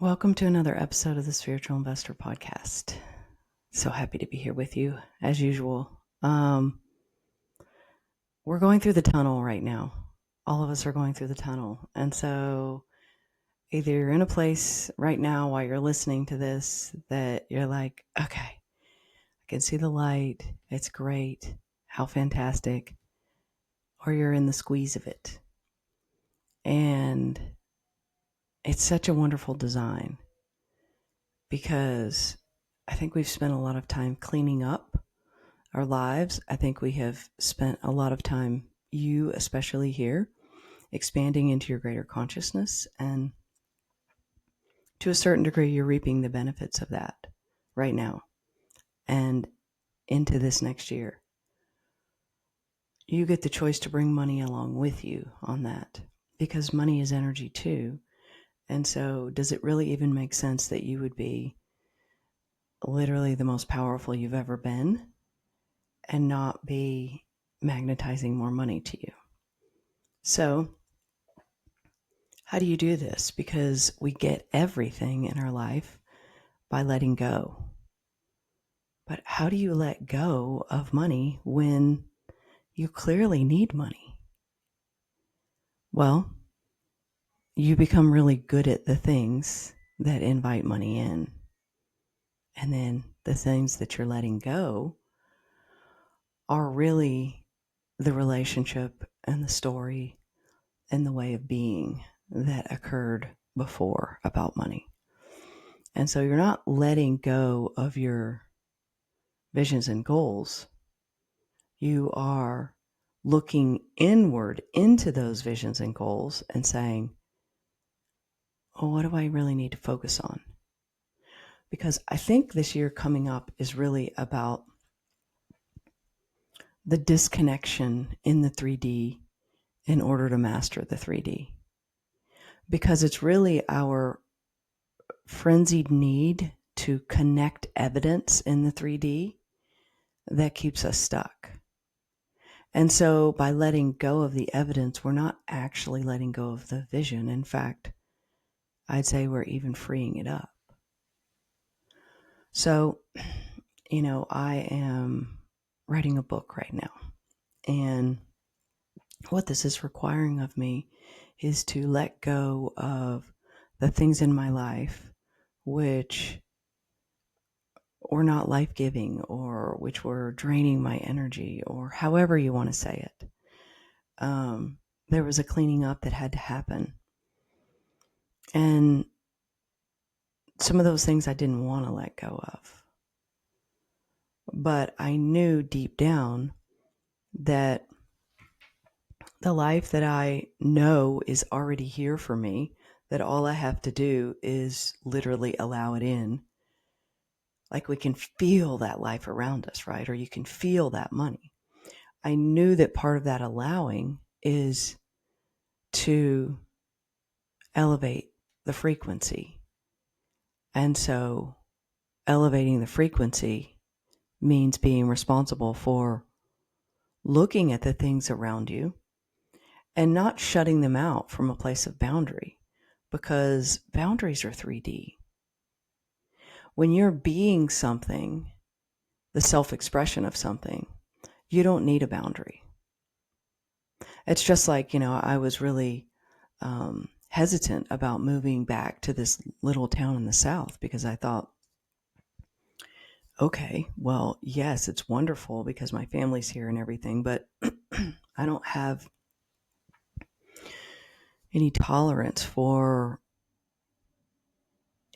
Welcome to another episode of the Spiritual Investor Podcast. So happy to be here with you as usual. We're going through the tunnel right now. All of us are going through the tunnel. And so either you're in a place right now while you're listening to this that you're like, okay, I can see the light. It's great. How fantastic. Or you're in the squeeze of it. And it's such a wonderful design because I think we've spent a lot of time cleaning up our lives. I think we have spent a lot of time, you especially here, expanding into your greater consciousness. And to a certain degree, you're reaping the benefits of that right now and into this next year. You get the choice to bring money along with you on that because money is energy too. And so does it really even make sense that you would be literally the most powerful you've ever been and not be magnetizing more money to you? So how do you do this? Because we get everything in our life by letting go. But how do you let go of money when you clearly need money? Well, you become really good at the things that invite money in. And then the things that you're letting go are really the relationship and the story and the way of being that occurred before about money. And so you're not letting go of your visions and goals. You are looking inward into those visions and goals and saying, oh, what do I really need to focus on? Because I think this year coming up is really about the disconnection in the 3D in order to master the 3D. Because it's really our frenzied need to connect evidence in the 3D that keeps us stuck. And so by letting go of the evidence, we're not actually letting go of the vision. In fact, I'd say we're even freeing it up. So, I am writing a book right now. And what this is requiring of me is to let go of the things in my life which were not life-giving or which were draining my energy or however you want to say it. There was a cleaning up that had to happen. And some of those things I didn't want to let go of. But I knew deep down that the life that I know is already here for me, that all I have to do is literally allow it in. Like we can feel that life around us, right? Or you can feel that money. I knew that part of that allowing is to elevate the frequency. And so elevating the frequency means being responsible for looking at the things around you and not shutting them out from a place of boundary, because boundaries are 3D. When you're being something, the self-expression of something, you don't need a boundary. It's just like, I was really hesitant about moving back to this little town in the South because I thought, okay, well, yes, it's wonderful because my family's here and everything, but I don't have any tolerance for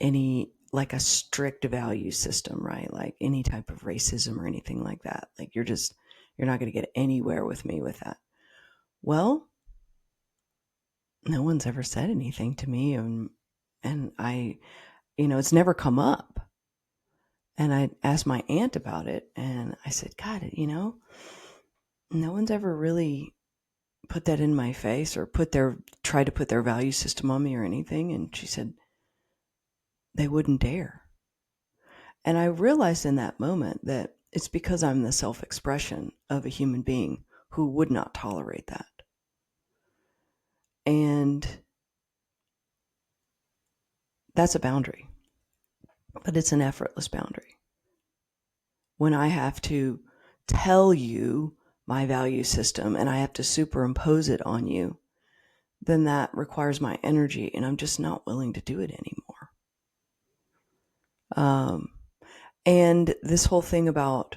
any, like a strict value system, right? Like any type of racism or anything like that. Like you're not going to get anywhere with me with that. Well, no one's ever said anything to me, and I, it's never come up. And I asked my aunt about it, and I said, God, no one's ever really put that in my face or tried to put their value system on me or anything. And she said, they wouldn't dare. And I realized in that moment that it's because I'm the self-expression of a human being who would not tolerate that. And That's a boundary, but it's an effortless boundary. When I have to tell you my value system and I have to superimpose it on you, then that requires my energy, and I'm just not willing to do it anymore. And this whole thing about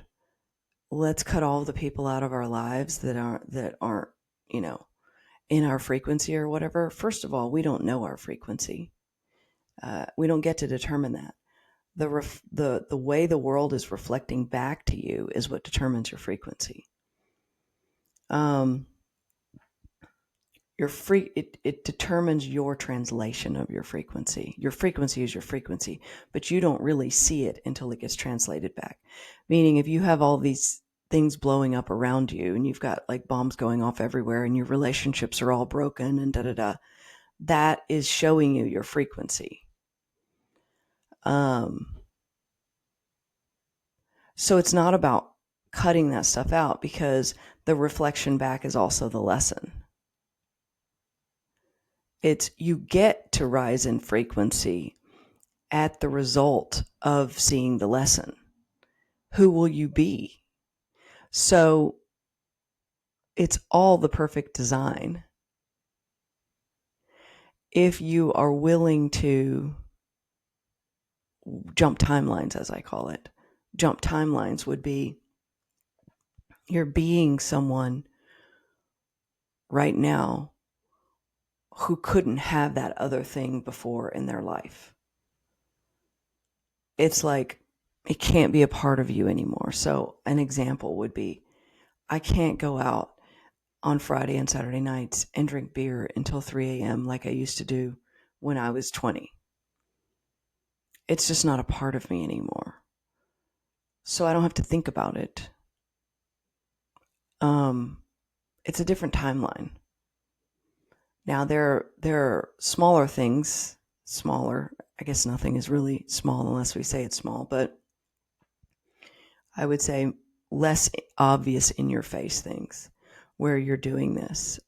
let's cut all the people out of our lives that aren't, in our frequency or whatever. First of all, we don't know our frequency. We don't get to determine that. The way the world is reflecting back to you is what determines your frequency. It determines your translation of your frequency. Your frequency is your frequency, but you don't really see it until it gets translated back. Meaning, if you have all these things blowing up around you and you've got like bombs going off everywhere and your relationships are all broken and that is showing you your frequency. So it's not about cutting that stuff out, because the reflection back is also the lesson. It's you get to rise in frequency at the result of seeing the lesson. Who will you be? So it's all the perfect design. If you are willing to jump timelines, as I call it, jump timelines would be you're being someone right now who couldn't have that other thing before in their life. It's like it can't be a part of you anymore. So an example would be, I can't go out on Friday and Saturday nights and drink beer until 3 a.m. like I used to do when I was 20. It's just not a part of me anymore. So I don't have to think about it. It's a different timeline. Now there are smaller things, smaller. I guess nothing is really small unless we say it's small, but I would say less obvious in your face things where you're doing this.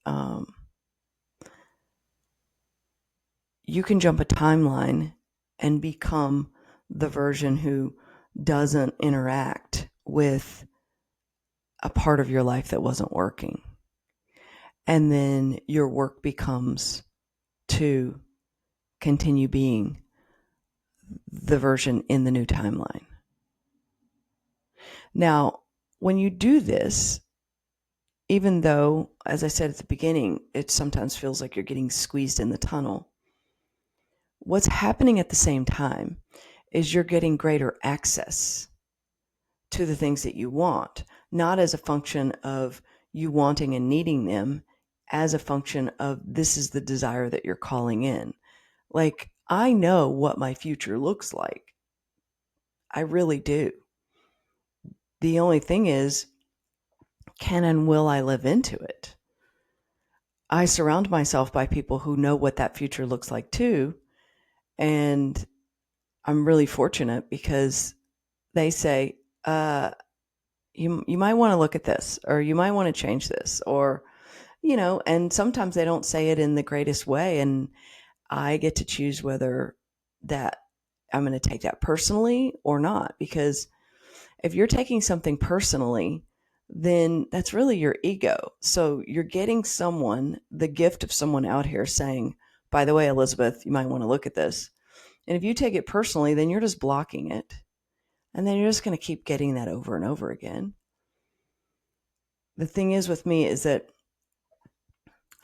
You can jump a timeline and become the version who doesn't interact with a part of your life that wasn't working. And then your work becomes to continue being the version in the new timeline. Now, when you do this, even though, as I said at the beginning, it sometimes feels like you're getting squeezed in the tunnel, what's happening at the same time is you're getting greater access to the things that you want, not as a function of you wanting and needing them, as a function of this is the desire that you're calling in. Like, I know what my future looks like. I really do. The only thing is, can and will I live into it? I surround myself by people who know what that future looks like too. And I'm really fortunate because they say, you might want to look at this, or you might want to change this, or, and sometimes they don't say it in the greatest way. And I get to choose whether that I'm going to take that personally or not. Because if you're taking something personally, then that's really your ego. So you're getting the gift of someone out here saying, by the way, Elizabeth, you might want to look at this. And if you take it personally, then you're just blocking it. And then you're just going to keep getting that over and over again. The thing is with me is that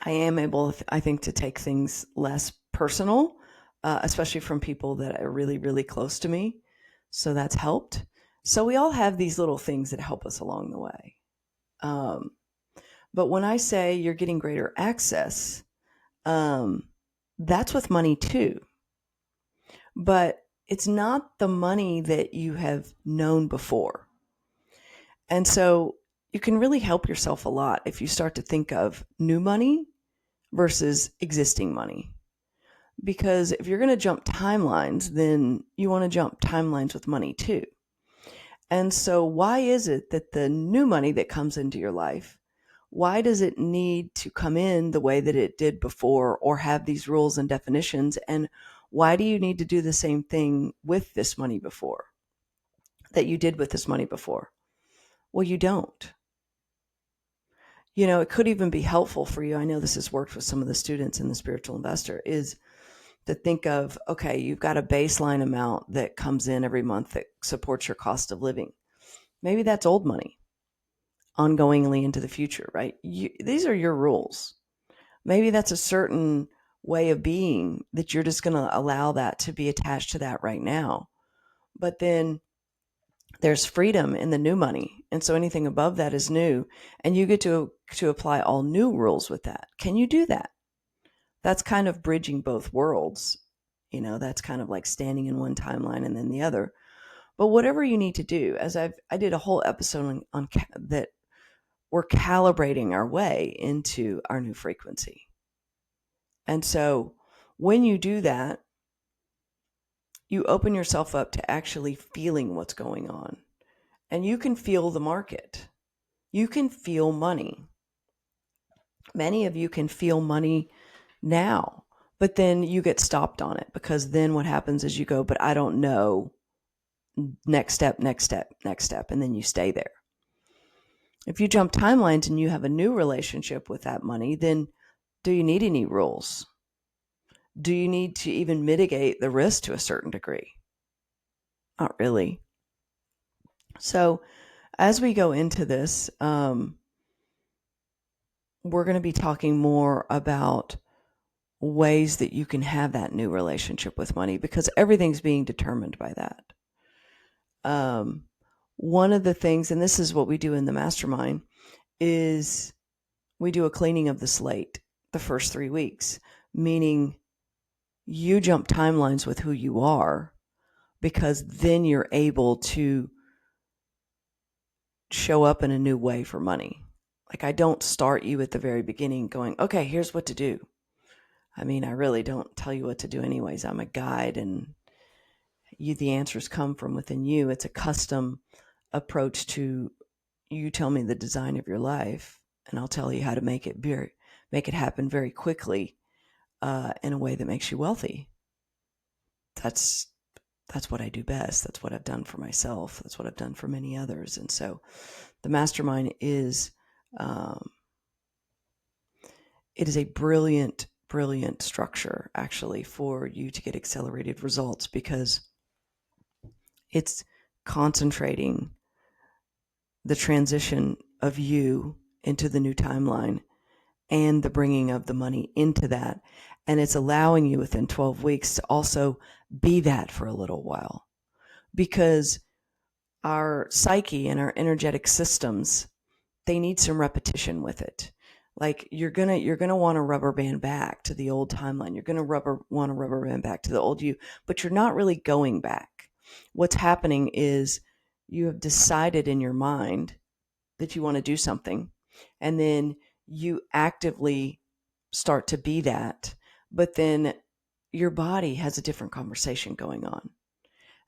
I am able, I think, to take things less personal, especially from people that are really, really close to me. So that's helped. So we all have these little things that help us along the way. But when I say you're getting greater access, that's with money too. But it's not the money that you have known before. And so you can really help yourself a lot if you start to think of new money versus existing money. Because if you're going to jump timelines, then you want to jump timelines with money too. And so why is it that the new money that comes into your life, why does it need to come in the way that it did before, or have these rules and definitions? And Why do you need to do the same thing with this money before that you did with this money before? Well, you don't. It could even be helpful for you. I know this has worked with some of the students in the Spiritual Investor, is to think of, okay, you've got a baseline amount that comes in every month that supports your cost of living. Maybe that's old money ongoingly into the future, right? These are your rules. Maybe that's a certain way of being that you're just going to allow that to be attached to that right now. But then there's freedom in the new money. And so anything above that is new. And you get to apply all new rules with that. Can you do that? That's kind of bridging both worlds. That's kind of like standing in one timeline and then the other. But whatever you need to do, as I did a whole episode on that, we're calibrating our way into our new frequency. And so when you do that, you open yourself up to actually feeling what's going on. And you can feel the market. You can feel money. Many of you can feel money now, but then you get stopped on it, because then what happens is you go, but I don't know, next step, next step, next step, and then you stay there. If you jump timelines and you have a new relationship with that money, then do you need any rules? Do you need to even mitigate the risk to a certain degree? Not really. So as we go into this, we're going to be talking more about ways that you can have that new relationship with money, because everything's being determined by that. One of the things, and this is what we do in the mastermind, is we do a cleaning of the slate the first 3 weeks, meaning you jump timelines with who you are, because then you're able to show up in a new way for money. Like, I don't start you at the very beginning going, okay, here's what to do. I mean, I really don't tell you what to do anyways. I'm a guide, and the answers come from within you. It's a custom approach to, you tell me the design of your life, and I'll tell you how to make it happen very quickly, in a way that makes you wealthy. That's what I do best. That's what I've done for myself. That's what I've done for many others. And so the mastermind is, it is a brilliant structure, actually, for you to get accelerated results, because it's concentrating the transition of you into the new timeline and the bringing of the money into that. And it's allowing you within 12 weeks to also be that for a little while, because our psyche and our energetic systems, they need some repetition with it. Like, you're gonna want to rubber band back to the old timeline. You're gonna want to rubber band back to the old you, but you're not really going back. What's happening is you have decided in your mind that you want to do something, and then you actively start to be that, but then your body has a different conversation going on.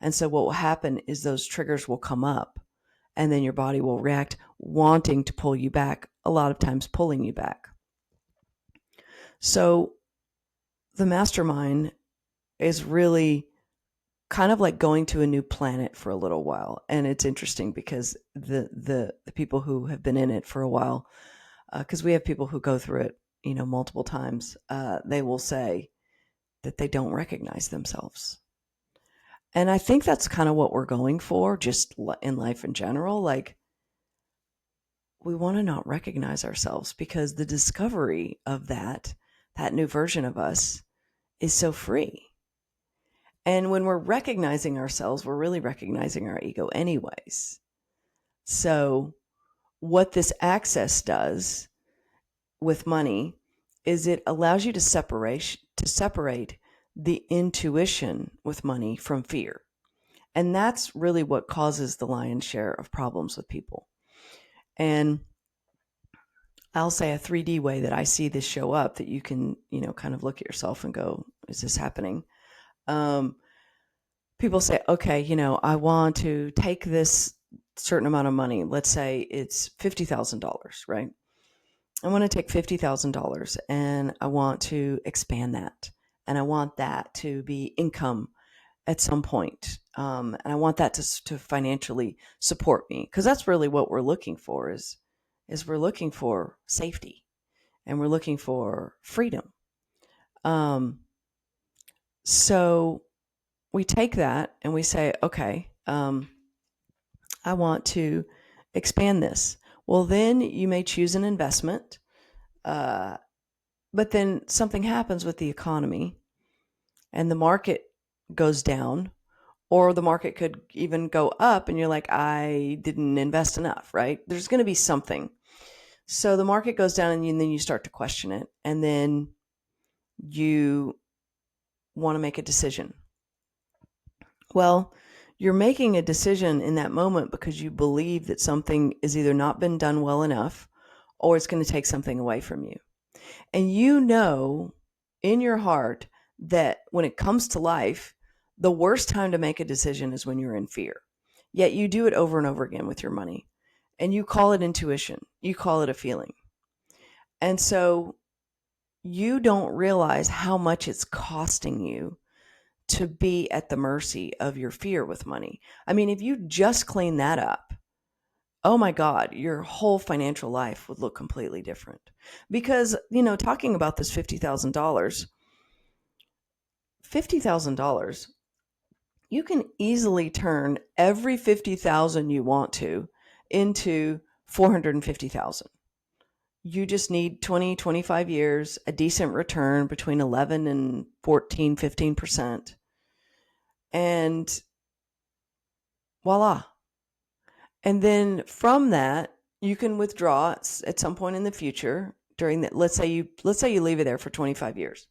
And so what will happen is those triggers will come up, and then your body will react, wanting to pull you back, a lot of times pulling you back. So the mastermind is really kind of like going to a new planet for a little while. And it's interesting because the people who have been in it for a while, because we have people who go through it, multiple times, they will say that they don't recognize themselves. And I think that's kind of what we're going for, just in life in general. Like, we want to not recognize ourselves, because the discovery of that new version of us is so free. And when we're recognizing ourselves, we're really recognizing our ego anyways. So what this access does with money is it allows you to separate the intuition with money from fear. And that's really what causes the lion's share of problems with people. And I'll say a 3D way that I see this show up, that you can, kind of look at yourself and go, is this happening? People say, okay, I want to take this certain amount of money. Let's say it's $50,000, right? I want to take $50,000 and I want to expand that. and I want that to be income at some point. And I want that to financially support me, because that's really what we're looking for is we're looking for safety and we're looking for freedom. Um, so we take that and we say, okay, I want to expand this. Well, then you may choose an investment, but then something happens with the economy and the market goes down, or the market could even go up and you're like, I didn't invest enough, right? There's going to be something. So the market goes down and then you start to question it. And then you want to make a decision. Well, you're making a decision in that moment because you believe that something is either not been done well enough or it's going to take something away from you. And you know in your heart that when it comes to life, the worst time to make a decision is when you're in fear. Yet you do it over and over again with your money. And you call it intuition. You call it a feeling. And so you don't realize how much it's costing you to be at the mercy of your fear with money. I mean, if you just clean that up, oh my God, your whole financial life would look completely different. Because, talking about this $50,000, you can easily turn every 50,000 you want to into 450,000. You just need 20, 25 years, a decent return between 11 and 14, 15%. And voila. And then from that, you can withdraw at some point in the future during that. Let's say you leave it there for 25 years.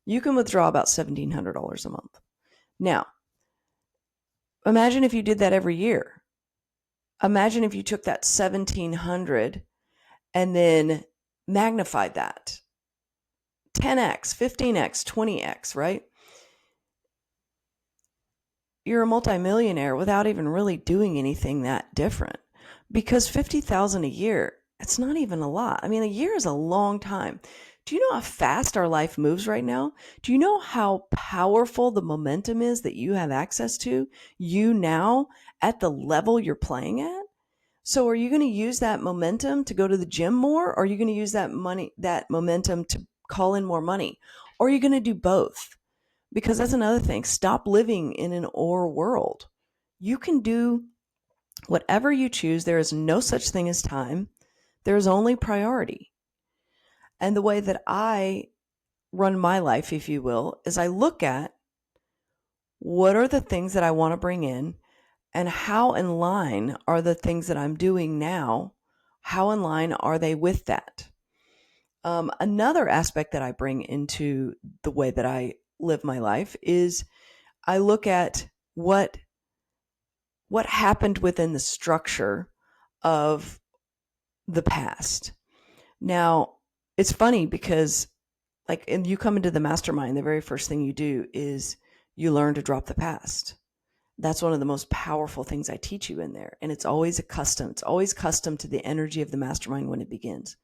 You can withdraw about $1,700 a month. Now, imagine if you did that every year. Imagine if you took that 1,700 and then magnified that 10x, 15x, 20x, right? You're a multimillionaire without even really doing anything that different, because 50,000 a year, it's not even a lot. I mean, a year is a long time. Do you know how fast our life moves right now? Do you know how powerful the momentum is that you have access to, you now, at the level you're playing at? So are you going to use that momentum to go to the gym more? Or are you going to use that momentum to call in more money? Or are you going to do both? Because that's another thing. Stop living in an or world. You can do whatever you choose. There is no such thing as time. There is only priority. And the way that I run my life, if you will, is I look at what are the things that I want to bring in, and how in line are the things that I'm doing now? How in line are they with that? Another aspect that I bring into the way that I live my life is I look at what happened within the structure of the past. Now, it's funny because and you come into the mastermind, the very first thing you do is you learn to drop the past. That's one of the most powerful things I teach you in there. And it's always custom to the energy of the mastermind when it begins,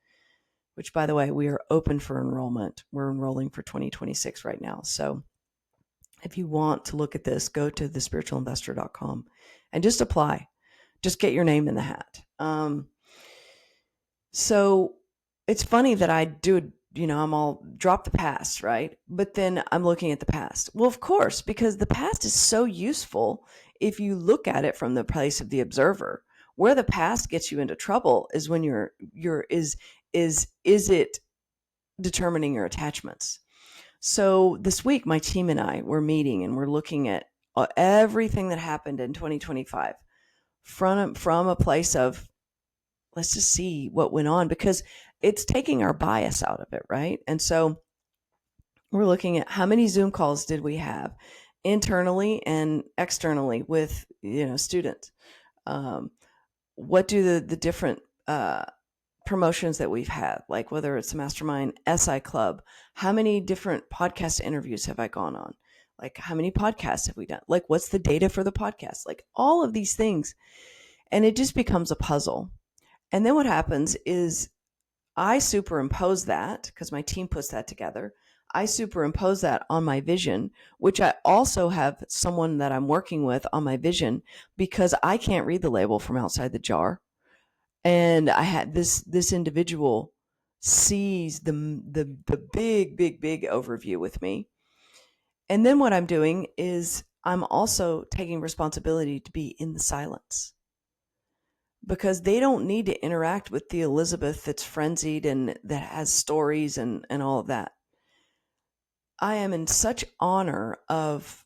which, by the way, we are open for enrollment. We're enrolling for 2026 right now. So if you want to look at this, go to thespiritualinvestor.com and just apply. Just get your name in the hat. So it's funny that I do, I'm all drop the past, right? But then I'm looking at the past. Well, of course, because the past is so useful if you look at it from the place of the observer. Where the past gets you into trouble is when is it determining your attachments. So this week, my team and I were meeting and we're looking at everything that happened in 2025 from a place of, let's just see what went on, because it's taking our bias out of it, right? And so we're looking at how many Zoom calls did we have internally and externally with students. What do the different promotions that we've had, like whether it's Mastermind, SI Club, how many different podcast interviews have I gone on? Like how many podcasts have we done? Like what's the data for the podcast? Like all of these things. And it just becomes a puzzle. And then what happens is I superimpose that, because my team puts that together. I superimpose that on my vision, which I also have someone that I'm working with on my vision because I can't read the label from outside the jar. And I had this individual sees the big overview with me. And then what I'm doing is I'm also taking responsibility to be in the silence because they don't need to interact with the Elizabeth that's frenzied and that has stories and all of that. I am in such honor of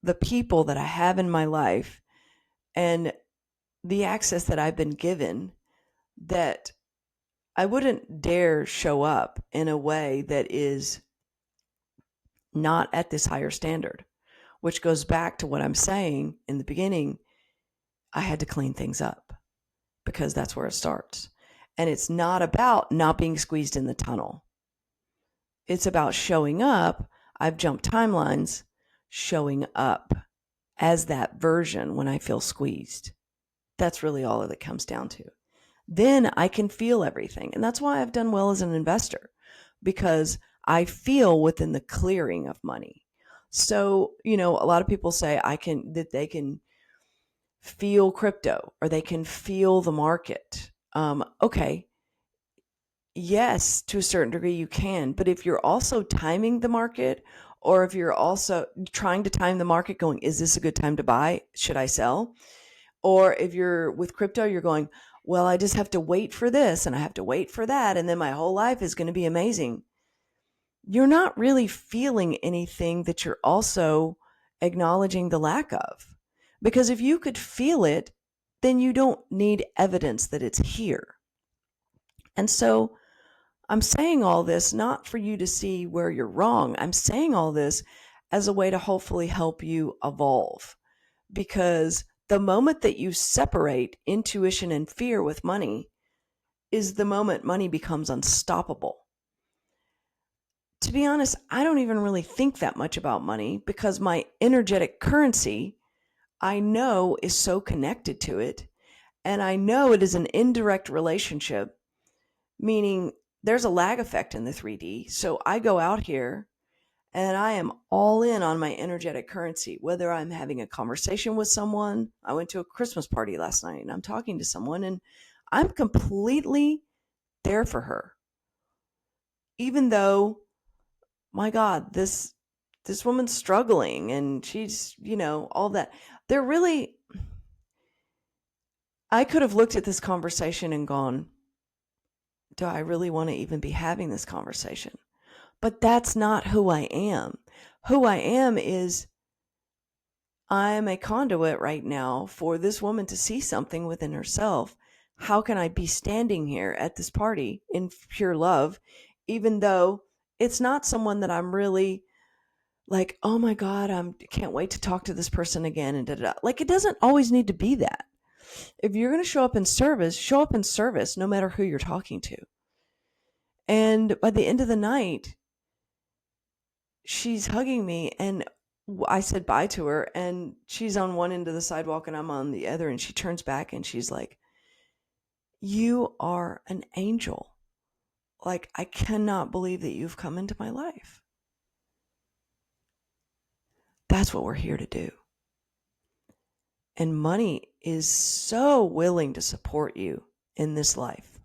the people that I have in my life and the access that I've been given that I wouldn't dare show up in a way that is not at this higher standard, which goes back to what I'm saying in the beginning. I had to clean things up because that's where it starts. And it's not about not being squeezed in the tunnel. It's about showing up. I've jumped timelines, showing up as that version when I feel squeezed. That's really all that it comes down to. Then I can feel everything. And that's why I've done well as an investor, because I feel within the clearing of money. So, a lot of people say that they can feel crypto or they can feel the market. Okay. Yes, to a certain degree you can, but if you're also timing the market, or if you're also trying to time the market going, is this a good time to buy? Should I sell? Or if you're with crypto, you're going, well, I just have to wait for this and I have to wait for that. And then my whole life is going to be amazing. You're not really feeling anything that you're also acknowledging the lack of. Because if you could feel it, then you don't need evidence that it's here. And so I'm saying all this not for you to see where you're wrong. I'm saying all this as a way to hopefully help you evolve. Because the moment that you separate intuition and fear with money is the moment money becomes unstoppable. To be honest, I don't even really think that much about money because my energetic currency, I know, is so connected to it. And I know it is an indirect relationship, meaning there's a lag effect in the 3D. So I go out here and I am all in on my energetic currency, whether I'm having a conversation with someone. I went to a Christmas party last night and I'm talking to someone and I'm completely there for her. Even though, my God, this woman's struggling and she's, all that. They're really, I could have looked at this conversation and gone, do I really want to even be having this conversation? But that's not who I am. Who I am is I am a conduit right now for this woman to see something within herself. How can I be standing here at this party in pure love, even though it's not someone that I'm really like, oh my God, I can't wait to talk to this person again and da-da-da. Like, it doesn't always need to be that. If you're going to show up in service no matter who you're talking to. And by the end of the night, she's hugging me and I said bye to her and she's on one end of the sidewalk and I'm on the other and she turns back and she's like, you are an angel. Like, I cannot believe that you've come into my life. That's what we're here to do. And money is so willing to support you in this life.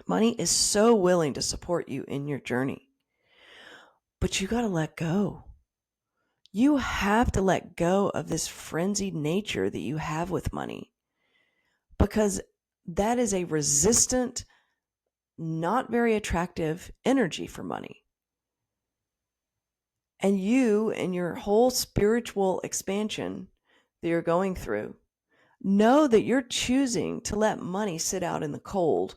Money is so willing to support you in your journey. But you got to let go. You have to let go of this frenzied nature that you have with money, because that is a resistant, not very attractive energy for money. And you and your whole spiritual expansion that you're going through, know that you're choosing to let money sit out in the cold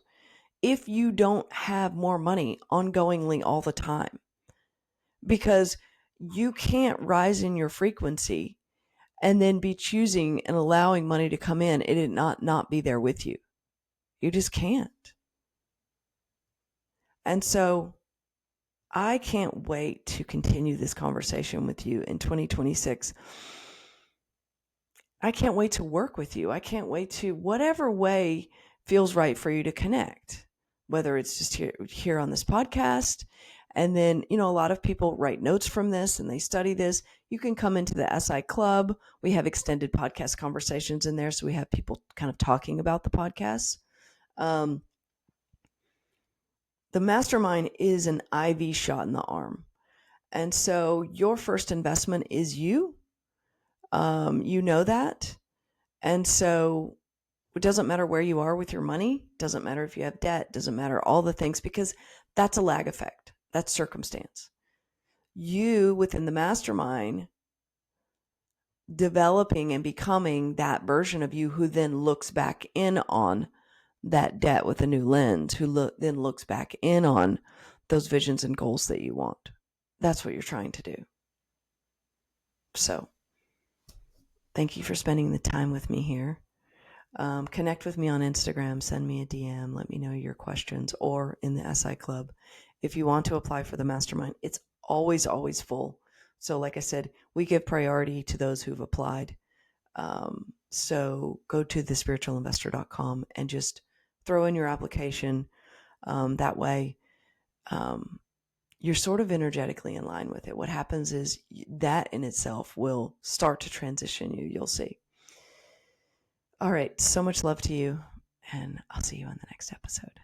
if you don't have more money ongoingly all the time. Because you can't rise in your frequency and then be choosing and allowing money to come in and it not be there with you. You just can't. And so I can't wait to continue this conversation with you in 2026. I can't wait to work with you. I can't wait to, whatever way feels right for you to connect, whether it's just here on this podcast And then, a lot of people write notes from this and they study this. You can come into the SI Club. We have extended podcast conversations in there. So we have people kind of talking about the podcasts. The mastermind is an IV shot in the arm. And so your first investment is you. You know that. And so it doesn't matter where you are with your money, doesn't matter if you have debt, doesn't matter all the things, because that's a lag effect. That's circumstance. You within the mastermind developing and becoming that version of you who then looks back in on that debt with a new lens, who then looks back in on those visions and goals that you want. That's what you're trying to do. So thank you for spending the time with me here. Connect with me on Instagram, send me a DM, let me know your questions, or in the SI Club. If you want to apply for the mastermind, it's always, always full. So like I said, we give priority to those who've applied. So go to thespiritualinvestor.com and just throw in your application. That way, you're sort of energetically in line with it. What happens is that in itself will start to transition you. You'll see. All right. So much love to you, and I'll see you on the next episode.